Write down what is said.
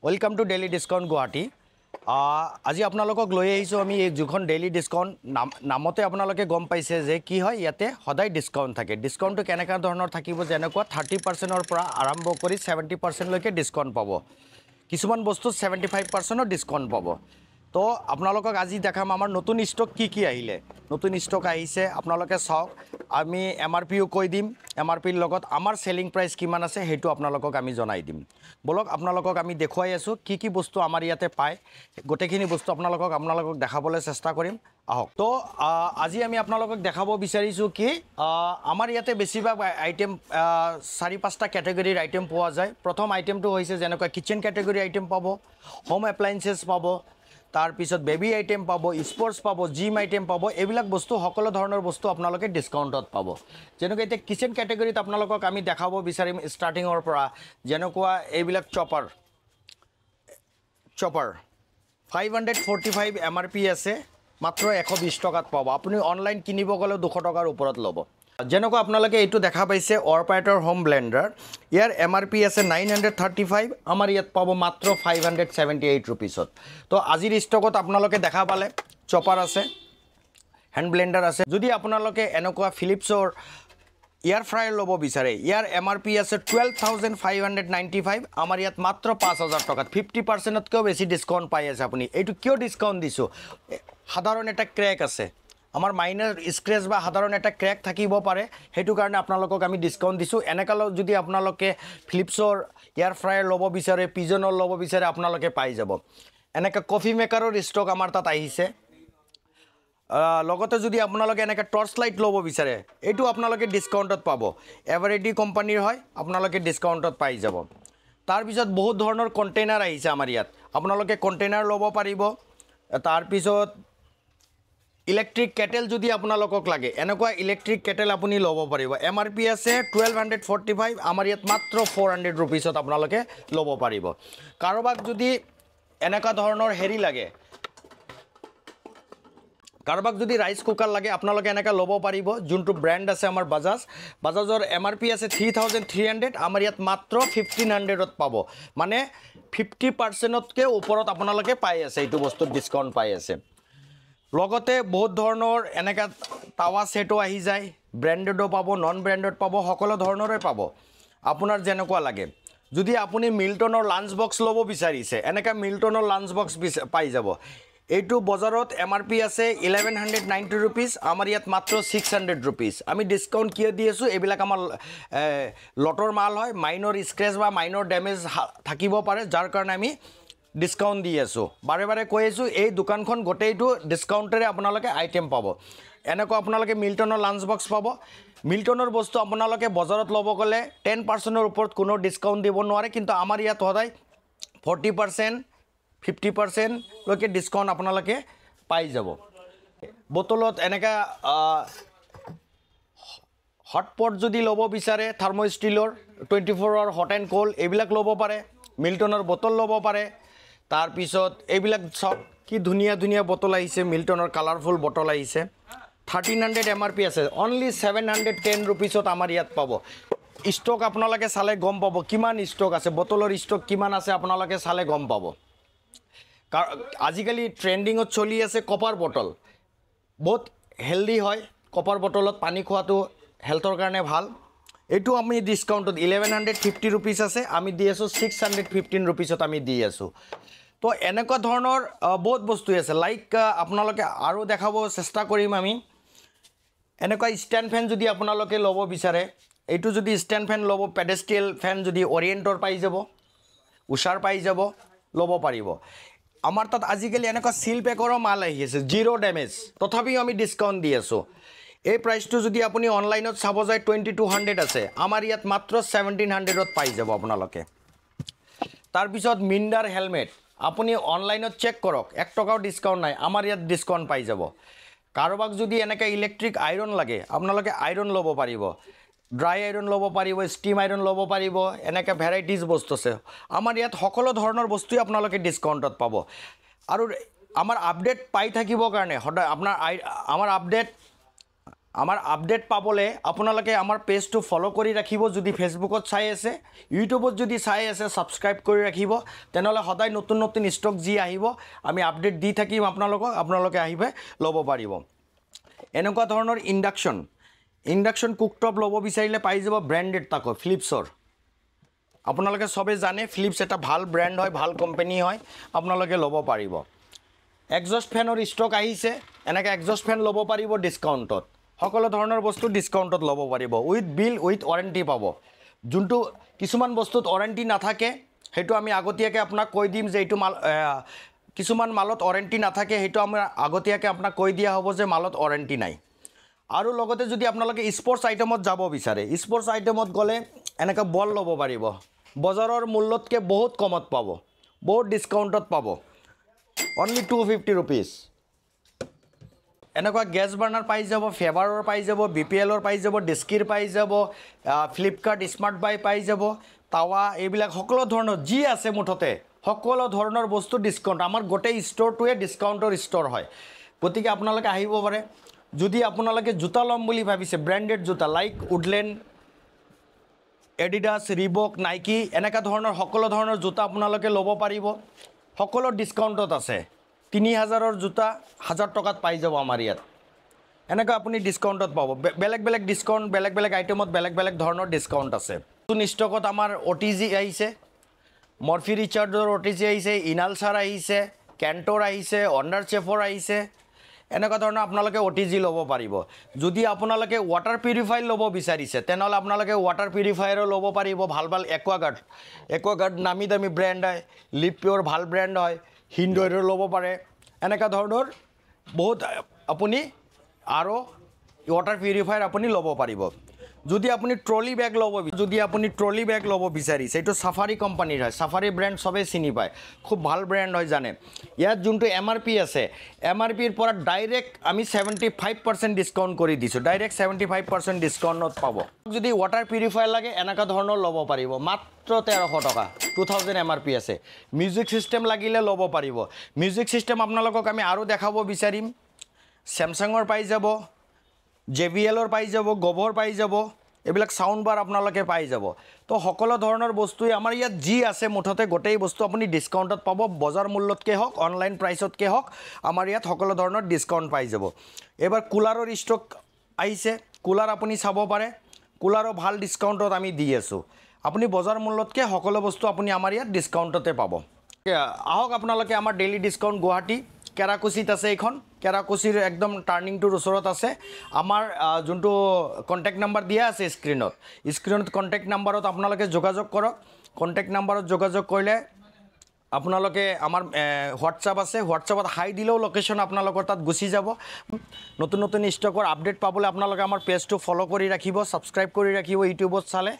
Welcome to daily discount Guwahati আজি আপোনালোকক লৈ আহিছোঁ আমি এই যখন ডেইলি ডিসকাউন্ট নামতে আপোনালোকে গম পাইছে যে কি হয় ইয়াতে সদায় ডিসকাউন্ট থাকে ডিসকাউন্টটো কেনেকা ধৰণৰ থাকিব যেনেকুৱা 30% পৰা আৰম্ভ কৰি 70% লৈকে ডিসকাউন্ট পাব কিছুমান বস্তু 75% ডিসকাউন্ট পাব তো আপোনালোকক আজি দেখাম আমাৰ নতুন স্টক কি আহিলে নতুন স্টক আহিছে আপোনালোকে চাওক আমি এমআরপিও কৈ দিম এমআৰপিৰ লগত আমাৰ সেলিং প্ৰাইস কিমান আছে হেতু আপোনালোকক আমি জনাই দিম বলক আপোনালোকক আমি দেখুৱাই আছো কি বস্তু আমাৰ ইয়াতে পায় গোটেখিনি বস্তু আপোনালোকক দেখাবলৈ চেষ্টা কৰিম আহক তো আজি আমি আপোনালোকক দেখাব বিচাৰিছো কি আমাৰ ইয়াতে বেছিভাগ আইটেম 4-5টা ক্যাটাগৰীৰ আইটেম পোৱা যায় প্ৰথম আইটেমটো হৈছে যেনেকৈ কিচেন ক্যাটাগৰী আইটেম পাব হোম এপ্লায়েন্সেস পাব तार पिছত बेबी आइटेम पाबो स्पोर्ट्स पाबो जिम आइटेम पाबो एबिलाक बस्तु সকলো ধৰণৰ বস্তু আপোনালোকে ডিসকাউন্টত পাবো যেনেকৈ এতে কিচেন ক্যাটাগৰীত আপোনালোকক আমি দেখাব বিচাৰিম স্টাৰ্টিংৰ পৰা যেনেকুৱা এবিলাক চপাৰ 545 এমআৰপি আছে মাত্ৰ 120 টকাত পাব আপুনি অনলাইন কিনিব গলে 200 টকাৰ ওপৰত ল'ব যেনেকৈ আপোনালোকে এইটো দেখা পাইছে অৰপাইটৰ হোম ব্লেন্ডাৰ ইয়াৰ এমআৰপি আছে 935 আমাৰ ইয়াত পাব মাত্ৰ 578 रुपीसত তো আজিৰ ষ্টকত আপোনালোকে দেখা পালে চপাৰ আছে হ্যান্ড ব্লেন্ডাৰ আছে যদি আপোনালোকে এনেকুৱা ফিলিপছৰ এয়াৰ ফ্ৰায়াৰ ল'ব বিচাৰে ইয়াৰ এমআৰপি আছে 12595 আমাৰ ইয়াত মাত্ৰ 5000 টকাত 50% তকৈ বেছি ডিসকাউন্ট পাই আছে আপুনি এইটো কিয় ডিসকাউন্ট দিছো সাধাৰণ এটা ক্ৰেক আছে আমাৰ মাইনাৰ স্ক্ৰেচ বা সাধাৰণ এটা ক্ৰেক থাকিব পাৰে হেতু কাৰণে আপোনালোকক আমি ডিসকাউন্ট দিছো এনেকালো যদি আপোনালোকে ফিলিপছৰ এয়াৰ ফ্ৰায়াৰ ল'ব বিচাৰে পিজনৰ ল'ব বিচাৰে আপোনালোকে পাই যাব এনেকা কফি মেকাৰৰ ষ্টক আমাৰ তাত আহিছে লগতে যদি আপোনালোকে এনেকা টৰ্চ লাইট ল'ব বিচাৰে এইটো আপোনালোকে ডিসকাউন্টত পাব এভাৰেডি কোম্পানীৰ হয় আপোনালোকে ডিসকাউন্টত পাই যাব তাৰ পিছত বহুত ধৰণৰ কন্টেইনাৰ আহিছে আমাৰ ইয়াত আপোনালোকে কন্টেইনাৰ ল'ব পাৰিব তাৰ পিছত ইলেক্ট্ৰিক কেটেল যদি আপোনালোকক লাগে এনেকুৱা ইলেক্ট্ৰিক কেটেল আপুনি ল'ব পাৰিব এমআৰপি আছে 1245 আমাৰ ইয়াত মাত্ৰ 400 रुपीसত আপোনালোকে ল'ব পাৰিব কাৰোবাক যদি এনেকা ধৰণৰ হেৰি লাগে কাৰোবাক যদি ৰাইস কুকাৰ লাগে আপোনালোকে এনেকা ল'ব পাৰিব যোনটো ব্ৰ্যান্ড আছে আমাৰ বাজাজৰ এমআৰপি আছে 3300 আমাৰ ইয়াত মাত্ৰ 1500ত পাব মানে 50% তকৈ ওপৰত আপোনালোকে পাই আছে এইটো বস্তু ডিসকাউন্ট পাই আছে লগতে বহুত ধৰণৰ এনেকা টাৱা সেটো আহি যায় ব্ৰ্যান্ডেডও পাব নন ব্ৰ্যান্ডেড পাব সকলো ধৰণৰে পাব আপোনাৰ যেনেকুৱা লাগে যদি আপুনি মিল্টনৰ লাঞ্চ বক্স ল'ব বিচাৰিছে এনেকা মিল্টনৰ লাঞ্চ বক্স পাই যাব এইটো বজাৰত এমআৰপি আছে 1190 रुपीस আমাৰ ইয়াত মাত্ৰ 600 रुपीस আমি ডিসকাউন্ট কিয় দি আছো এবিলাক আমাৰ লটৰ মাল হয় মাইনৰ স্ক্ৰেচ বা মাইনৰ ড্যামেজ থাকিব পাৰে যাৰ কাৰণে আমি ডিসকাউন্ট দি আছো বাৰে বাৰে কৈ আছো এই দোকানখন গোটেইটো ডিসকাউন্টৰে আপোনালোকে আইটেম পাব এনেকৈ আপোনালোকে মিল্টনৰ লাঞ্চ বক্স পাব মিল্টনৰ বস্তু আপোনালোকে বজাৰত ল'ব গলে 10% ওপৰত কোনো ডিসকাউন্ট দিব নোৱাৰে কিন্তু আমাৰ ইয়াত সদায় 40% 50% লৈকে ডিসকাউন্ট আপোনালোকে পাই যাব বটলত এনেকা হটপট যদি ল'ব বিচাৰে থাৰ্মো ষ্টিলৰ 24 আৱাৰ হট এণ্ড কোল্ড এইবিলাক ল'ব পাৰে মিল্টনৰ বটল ল'ব পাৰে তাৰ পিছত এইবিলাক সব কি ধুনিয়া ধুনিয়া বটল আহিছে মিল্টনৰ কালাৰফুল বটল আহিছে 1300 এমআৰপি আছে অনলি 710 रुपीसত আমাৰ ইয়াত পাব ষ্টক আপোনালোকে চালে গম পাব কিমান ষ্টক আছে বটলৰ ষ্টক কিমান আছে আপোনালোকে চালে গম পাব আজিকালি ট্ৰেন্ডিংত চলি আছে কপাৰ বটল বহুত হেলদি হয় কপাৰ বটলত পানী খোৱাটো হেলথৰ কাৰণে ভাল এইটো আমি ডিসকাউন্টত 1150 रुपीस আছে আমি দি আছো 615 रुपीसত আমি দি আছো তো এনেকুৱা ধৰণৰ বহুত বস্তু আছে লাইক আপোনালোকে আৰু দেখাব চেষ্টা কৰিম আমি এনেকুৱা স্ট্যান্ড ফ্যান যদি আপোনালোকে ল'ব বিচাৰে এইটো যদি স্ট্যান্ড ফ্যান ল'ব পেডেস্ট্ৰিয়েল ফ্যান যদি অৰিয়েন্টৰ পাই যাব উষাৰ পাই যাব ল'ব পাৰিব আমাৰ তাত আজিকালি এনেকুৱা সিল পেকৰৰ মাল আহি আছে জিৰো ড্যামেজ তথাপিও আমি ডিসকাউন্ট দি আছো এই প্ৰাইসটো যদি আপুনি অনলাইনত চাব যায় 2200 আছে আমাৰ ইয়াত মাত্ৰ 1700ত পাই যাব আপোনালোকে তাৰ পিছত মিন্ডাৰ হেলমেট আপুনি অনলাইনত চেক কৰক 1 টকাও ডিসকাউন্ট নাই আমাৰ ইয়াত ডিসকাউন্ট পাই যাব কাৰোবাক যদি এনেকা ইলেক্ট্ৰিক আইৰন লাগে আপোনালোকে আইৰন ল'ব পাৰিব ড্ৰাই আইৰন ল'ব পাৰিব ষ্টিম আইৰন ল'ব পাৰিব এনেকা ভ্যাৰাইটিজ বস্তু আছে আমাৰ ইয়াত সকলো ধৰণৰ বস্তু আপোনালোকে ডিসকাউন্টত পাব আৰু আমাৰ আপডেট পাই থাকিব কাৰণে আমাৰ আপডেট আমাৰ আপডেট পাবলৈ আপোনালোকে আমাৰ পেজটো ফ'ল' কৰি ৰাখিব। যদি ফেচবুকত চাই আছে, ইউটিউবত যদি চাই আছে, ছাবস্ক্ৰাইব কৰি ৰাখিব। তেনেহ'লে সদায় নতুন নতুন ষ্টক যি আহিব আমি আপডেট দি থাকিম আপোনালোকে আহিব ল'ব পাৰিব। এনেকুৱা ধৰণৰ ইণ্ডাকশ্যন কুকটপ ল'ব বিচাৰিলে পাই যাব ব্ৰেণ্ডেড তাকো ফিলিপছৰ। আপোনালোকে চবেই জানে ফিলিপছ এটা ভাল ব্ৰেণ্ড হয়, ভাল কোম্পানী হয়, আপোনালোকে ল'ব পাৰিব। এগজষ্ট ফেনৰ ষ্টক আহিছে, এনেকৈ এগজষ্ট ফেন ল'ব পাৰিব ডিছকাউণ্টত। সকলো ধৰণৰ বস্তু ডিছকাউণ্টত ল'ব পাৰিব, উইথ বিল উইথ ৱাৰেণ্টি পাব। যোনটো কিছুমান বস্তুত ৱাৰেণ্টি নাথাকে সেইটো আমি আগতীয়াকৈ আপোনাক কৈ দিম যে এইটো মাল, কিছুমান মালত ৱাৰেণ্টি নাথাকে, সেইটো আমি আগতীয়াকৈ আপোনাক কৈ দিয়া হ'ব যে মালত ৱাৰেণ্টি নাই। আৰু লগতে যদি আপোনালোকে স্পৰ্টছ আইটেমত যাব বিচাৰে, স্পৰ্টছ আইটেমত গ'লে এনেকৈ বল ল'ব পাৰিব। বজাৰৰ মূল্যতকৈ বহুত কমত পাব, বহুত ডিছকাউণ্টত পাব, অনলি 250 ৰুপিজ। এনেকুৱা গেছ বাৰ্ণাৰ পাই যাব, ফেভাৰৰ পাই যাব, BPLৰ পাই যাব, ডিস্কিৰ পাই যাব, ফ্লিপকাৰ্ট স্মাৰ্ট বাই পাই যাব, টাৱা, এইবিলাক সকলো ধৰণৰ যি আছে মুঠতে সকলো ধৰণৰ বস্তু ডিছকাউণ্ট। আমাৰ গোটেই ষ্ট'ৰটোৱে ডিছকাউণ্টৰ ষ্ট'ৰ হয়, গতিকে আপোনালোকে আহিব পাৰে। যদি আপোনালোকে জোতা ল'ম বুলি ভাবিছে, ব্ৰেণ্ডেড জোতা লাইক উডলেণ্ড, এডিডাছ, ৰিবক, নাইকি, এনেকুৱা ধৰণৰ সকলো ধৰণৰ জোতা আপোনালোকে ল'ব পাৰিব। সকলো ডিছকাউণ্টত আছে। 3000ৰ জোতা 1000 টকাত পাই যাব আমাৰ ইয়াত। এনেকৈ আপুনি ডিছকাউণ্টত পাব। বেলেগ বেলেগ ডিছকাউণ্ট, বেলেগ বেলেগ আইটেমত বেলেগ বেলেগ ধৰণৰ ডিছকাউণ্ট আছে। নতুন ষ্টকত আমাৰ OTG আহিছে, মৰ্ফি ৰিচাৰ্ডৰ OTG আহিছে, ইনালছাৰ আহিছে, কেণ্টৰ আহিছে, অণ্ডাৰ চেফৰ আহিছে। এনেকুৱা ধৰণৰ আপোনালোকে OTG ল'ব পাৰিব। যদি আপোনালোকে ৱাটাৰ পিউৰিফায়াৰ ল'ব বিচাৰিছে তেনেহ'লে আপোনালোকে ৱাটাৰ পিউৰিফায়াৰো ল'ব পাৰিব। ভাল ভাল একুৱাগাৰ্ড নামী দামী ব্ৰেণ্ড হয়, লিপ পিয়ৰ ভাল ব্ৰেণ্ড হয়, হিন্দুৰো ল'ব পাৰে। এনেকুৱা ধৰণৰ বহুত আপুনি আৰু ৱাটাৰ পিউৰিফায়াৰ আপুনি ল'ব পাৰিব। যদি আপুনি ট্ৰলি বেগ ল'ব বিচাৰিছে, এইটো চাফাৰী কোম্পানীৰ হয়, চাফাৰী ব্ৰেণ্ড চবেই চিনি পায়, খুব ভাল ব্ৰেণ্ড হয় জানে। ইয়াত যোনটো MRP আছে, MRPৰ পৰা ডাইৰেক্ট আমি 75% ডিছকাউণ্ট কৰি দিছোঁ, ডাইৰেক্ট 75% ডিছকাউণ্টত পাব। যদি ৱাটাৰ পিউৰিফায়াৰ লাগে এনেকুৱা ধৰণৰ ল'ব পাৰিব, মাত্ৰ 1300 টকা, 2000 MRP আছে। মিউজিক ছিষ্টেম লাগিলে ল'ব পাৰিব। মিউজিক ছিষ্টেম আপোনালোকক আমি আৰু দেখাব বিচাৰিম, ছেমছাঙৰ পাই যাব, JBLৰ পাই যাব, গভৰ পাই যাব, এইবিলাক চাউণ্ড বাৰ আপোনালোকে পাই যাব। তো সকলো ধৰণৰ বস্তুৱে আমাৰ ইয়াত যি আছে মুঠতে গোটেই বস্তু আপুনি ডিছকাউণ্টত পাব। বজাৰ মূল্যতকৈ হওক, অনলাইন প্ৰাইচতকৈ হওক, আমাৰ ইয়াত সকলো ধৰণৰ ডিছকাউণ্ট পাই যাব। এইবাৰ কুলাৰৰ ষ্টক আহিছে, কুলাৰ আপুনি চাব পাৰে, কুলাৰো ভাল ডিছকাউণ্টত আমি দি আছোঁ। আপুনি বজাৰ মূল্যতকৈ সকলো বস্তু আপুনি আমাৰ ইয়াত ডিছকাউণ্টতে পাব। আহক আপোনালোকে আমাৰ ডেইলি ডিছকাউণ্ট গুৱাহাটী কেৰাকুছিত আছে। এইখন কেৰাকুছিৰ একদম টাৰ্ণিংটোৰ ওচৰত আছে। আমাৰ যোনটো কণ্টেক্ট নাম্বাৰ দিয়া আছে স্ক্ৰীণত কণ্টেক্ট নাম্বাৰত আপোনালোকে যোগাযোগ কৰক। কণ্টেক্ট নাম্বাৰত যোগাযোগ কৰিলে আপোনালোকে আমাৰ হোৱাটছআপ আছে, হোৱাটছআপত হাই দিলেও লোকেশ্যন আপোনালোকৰ তাত গুচি যাব। নতুন নতুন ষ্টকৰ আপডেট পাবলৈ আপোনালোকে আমাৰ পেজটো ফ'ল' কৰি ৰাখিব, ছাবস্ক্ৰাইব কৰি ৰাখিব ইউটিউবত চালে।